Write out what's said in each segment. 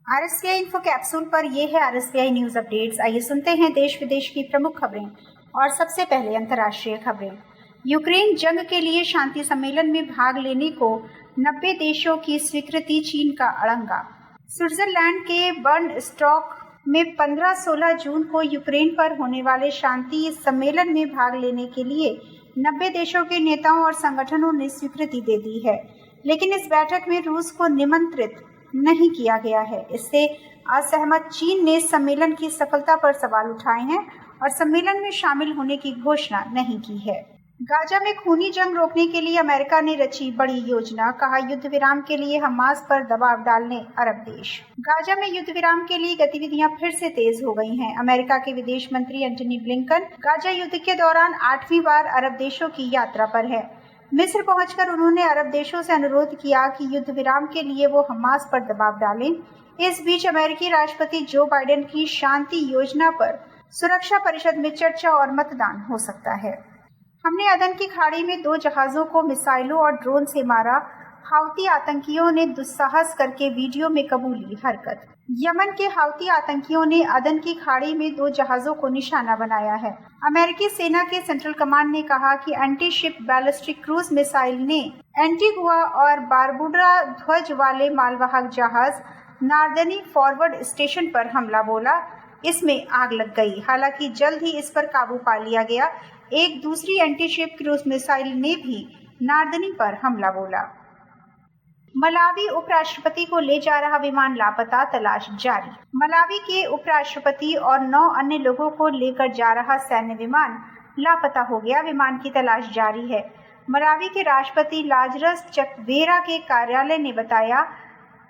आरएसपीआई info capsule पर ये है आरएसपीआई न्यूज अपडेट्स। आइए सुनते हैं देश विदेश की प्रमुख खबरें और सबसे पहले अंतर्राष्ट्रीय खबरें। यूक्रेन जंग के लिए शांति सम्मेलन में भाग लेने को 90 देशों की स्वीकृति, चीन का अड़ंगा। स्विट्जरलैंड के बर्नस्टॉक में 15-16 जून को यूक्रेन पर होने वाले शांति सम्मेलन में भाग लेने के लिए 90 देशों के नेताओं और संगठनों ने स्वीकृति दे दी है, लेकिन इस बैठक में रूस को निमंत्रित नहीं किया गया है। इससे असहमत चीन ने सम्मेलन की सफलता पर सवाल उठाए हैं और सम्मेलन में शामिल होने की घोषणा नहीं की है। गाजा में खूनी जंग रोकने के लिए अमेरिका ने रची बड़ी योजना, कहा युद्ध विराम के लिए हमास पर दबाव डालने अरब देश। गाजा में युद्ध विराम के लिए गतिविधियां फिर से तेज हो गई हैं। अमेरिका के विदेश मंत्री एंटनी ब्लिंकन गाजा युद्ध के दौरान 8वीं बार अरब देशों की यात्रा पर है। मिस्र पहुंचकर उन्होंने अरब देशों से अनुरोध किया कि युद्ध विराम के लिए वो हमास पर दबाव डालें। इस बीच अमेरिकी राष्ट्रपति जो बाइडेन की शांति योजना पर सुरक्षा परिषद में चर्चा और मतदान हो सकता है। हमने अदन की खाड़ी में 2 जहाजों को मिसाइलों और ड्रोन से मारा, हाउती आतंकियों ने दुस्साहस करके वीडियो में कबूली हरकत। यमन के हाउती आतंकियों ने अदन की खाड़ी में 2 जहाजों को निशाना बनाया है। अमेरिकी सेना के सेंट्रल कमांड ने कहा कि anti ship ballistic cruise missile ने एंटीगुआ और बारबुडा ध्वज वाले मालवाहक जहाज नारदनी फॉरवर्ड स्टेशन पर हमला बोला। इसमें आग लग गई, हालांकि जल्द ही इस पर काबू पा लिया गया। एक दूसरी एंटी शिप क्रूज मिसाइल ने भी नारदनी पर हमला बोला। मलावी उपराष्ट्रपति को ले जा रहा विमान लापता, तलाश जारी। मलावी के उपराष्ट्रपति और 9 अन्य लोगों को लेकर जा रहा सैन्य विमान लापता हो गया। विमान की तलाश जारी है। मलावी के राष्ट्रपति लाजरस चकवेरा के कार्यालय ने बताया,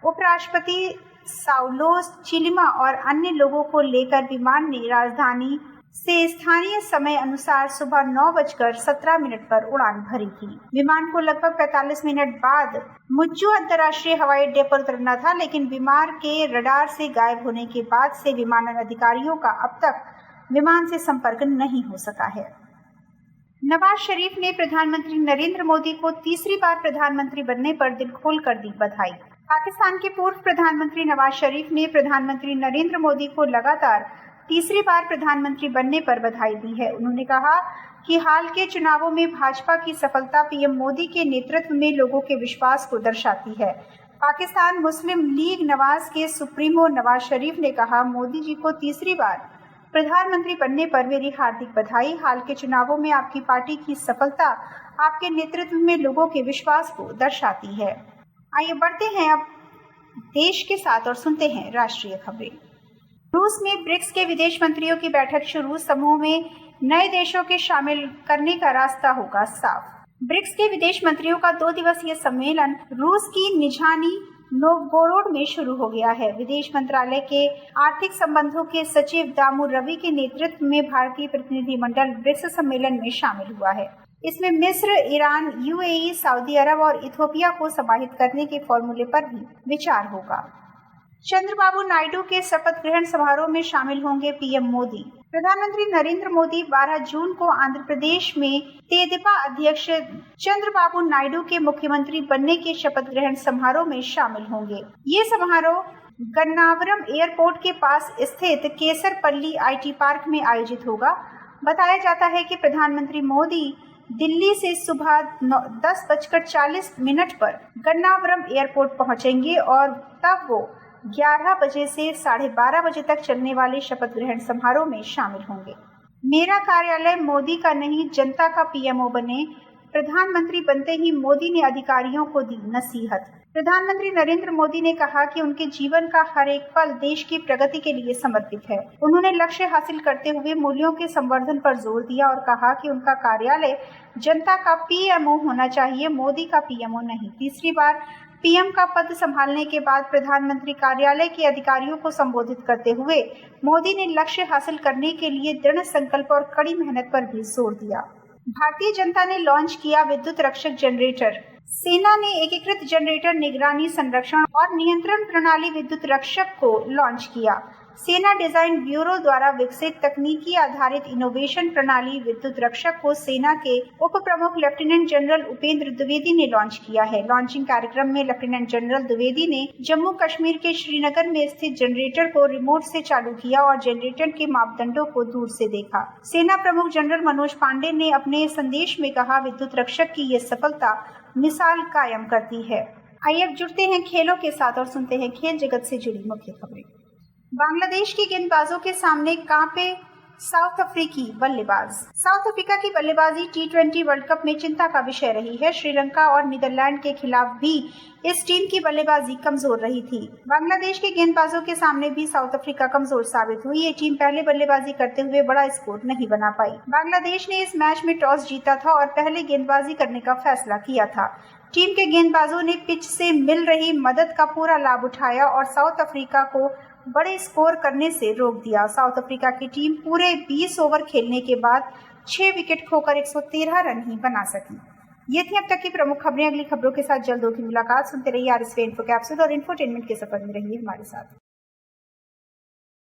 उपराष्ट्रपति साउलोस चिलिमा और अन्य लोगों को लेकर विमान ने राजधानी से स्थानीय समय अनुसार सुबह 9:17 पर उड़ान भरी थी। विमान को लगभग 45 मिनट बाद मुज्जू अंतर्राष्ट्रीय हवाई अड्डे पर उतरना था, लेकिन विमान के रडार से गायब होने के बाद से विमानन अधिकारियों का अब तक विमान से संपर्क नहीं हो सका है। नवाज शरीफ ने प्रधानमंत्री नरेंद्र मोदी को तीसरी बार प्रधानमंत्री बनने पर दिल खोलकर दी बधाई। पाकिस्तान के पूर्व प्रधानमंत्री नवाज शरीफ ने प्रधानमंत्री नरेंद्र मोदी को लगातार तीसरी बार प्रधानमंत्री बनने पर बधाई दी है। उन्होंने कहा कि हाल के चुनावों में भाजपा की सफलता पीएम मोदी के नेतृत्व में लोगों के विश्वास को दर्शाती है। पाकिस्तान मुस्लिम लीग नवाज के सुप्रीमो नवाज शरीफ ने कहा, मोदी जी को तीसरी बार प्रधानमंत्री बनने पर मेरी हार्दिक बधाई। हाल के चुनावों में आपकी पार्टी की सफलता आपके नेतृत्व में लोगों के विश्वास को दर्शाती है। आइए बढ़ते हैं अब देश के साथ और सुनते हैं राष्ट्रीय खबरें। रूस में ब्रिक्स के विदेश मंत्रियों की बैठक शुरू, समूह में नए देशों के शामिल करने का रास्ता होगा साफ। ब्रिक्स के विदेश मंत्रियों का 2 दिवसीय सम्मेलन रूस की निझानी नोवगोरोड में शुरू हो गया है। विदेश मंत्रालय के आर्थिक संबंधों के सचिव दामू रवि के नेतृत्व में भारतीय प्रतिनिधिमंडल ब्रिक्स सम्मेलन में शामिल हुआ है। इसमें मिस्र, ईरान, यूएई, सऊदी अरब और इथियोपिया को समाहित करने के फॉर्मूले पर भी विचार होगा। चंद्रबाबू नायडू के शपथ ग्रहण समारोह में शामिल होंगे पीएम मोदी। प्रधानमंत्री नरेंद्र मोदी 12 जून को आंध्र प्रदेश में तेदेपा अध्यक्ष चंद्रबाबू नायडू के मुख्यमंत्री बनने के शपथ ग्रहण समारोह में शामिल होंगे। ये समारोह गन्नावरम एयरपोर्ट के पास स्थित केसरपल्ली आईटी पार्क में आयोजित होगा। बताया जाता है कि प्रधानमंत्री मोदी दिल्ली से सुबह 10:40 पर गन्नावरम एयरपोर्ट पहुंचेंगे और तब वो 11 बजे से 12:30 बजे तक चलने वाले शपथ ग्रहण समारोह में शामिल होंगे। मेरा कार्यालय मोदी का नहीं, जनता का पीएमओ बने। प्रधानमंत्री बनते ही मोदी ने अधिकारियों को दी नसीहत। प्रधानमंत्री नरेंद्र मोदी ने कहा कि उनके जीवन का हर एक पल देश की प्रगति के लिए समर्पित है। उन्होंने लक्ष्य हासिल करते हुए मूल्यों के संवर्धन पर जोर दिया और कहा कि उनका कार्यालय जनता का पीएमओ होना चाहिए, मोदी का पीएमओ नहीं। तीसरी बार पीएम का पद संभालने के बाद प्रधानमंत्री कार्यालय के अधिकारियों को संबोधित करते हुए मोदी ने लक्ष्य हासिल करने के लिए दृढ़ संकल्प और कड़ी मेहनत पर भी जोर दिया। भारतीय जनता ने लॉन्च किया विद्युत रक्षक जनरेटर। सेना ने एकीकृत जनरेटर निगरानी, संरक्षण और नियंत्रण प्रणाली विद्युत रक्षक को लॉन्च किया। सेना डिजाइन ब्यूरो द्वारा विकसित तकनीकी आधारित इनोवेशन प्रणाली विद्युत रक्षक को सेना के उप प्रमुख लेफ्टिनेंट जनरल उपेंद्र द्विवेदी ने लॉन्च किया है। लॉन्चिंग कार्यक्रम में लेफ्टिनेंट जनरल द्विवेदी ने जम्मू कश्मीर के श्रीनगर में स्थित जनरेटर को रिमोट से चालू किया और जनरेटर के मापदंडों को दूर से देखा। सेना प्रमुख जनरल मनोज पांडे ने अपने संदेश में कहा, विद्युत रक्षक की ये सफलता मिसाल कायम करती है। आइए अब जुड़ते हैं खेलों के साथ और सुनते हैं खेल जगत से जुड़ी मुख्य खबरें। बांग्लादेश के गेंदबाजों के सामने कांपे साउथ अफ्रीकी बल्लेबाज। साउथ अफ्रीका की बल्लेबाजी T20 वर्ल्ड कप में चिंता का विषय रही है। श्रीलंका और नीदरलैंड के खिलाफ भी इस टीम की बल्लेबाजी कमजोर रही थी। बांग्लादेश के गेंदबाजों के सामने भी साउथ अफ्रीका कमजोर साबित हुई। ये टीम पहले बल्लेबाजी करते हुए बड़ा स्कोर नहीं बना पाई। बांग्लादेश ने इस मैच में टॉस जीता था और पहले गेंदबाजी करने का फैसला किया था। टीम के गेंदबाजों ने पिच से मिल रही मदद का पूरा लाभ उठाया और साउथ अफ्रीका को बड़े स्कोर करने से रोक दिया। साउथ अफ्रीका की टीम पूरे 20 ओवर खेलने के बाद 6 विकेट खोकर 113 रन ही बना सकी। ये थी अब तक की प्रमुख खबरें। अगली खबरों के साथ जल्द होगी मुलाकात। सुनते रहिए RSV इन्फो कैप्सूल और इंफोटेनमेंट के सफर में रहिए हमारे साथ।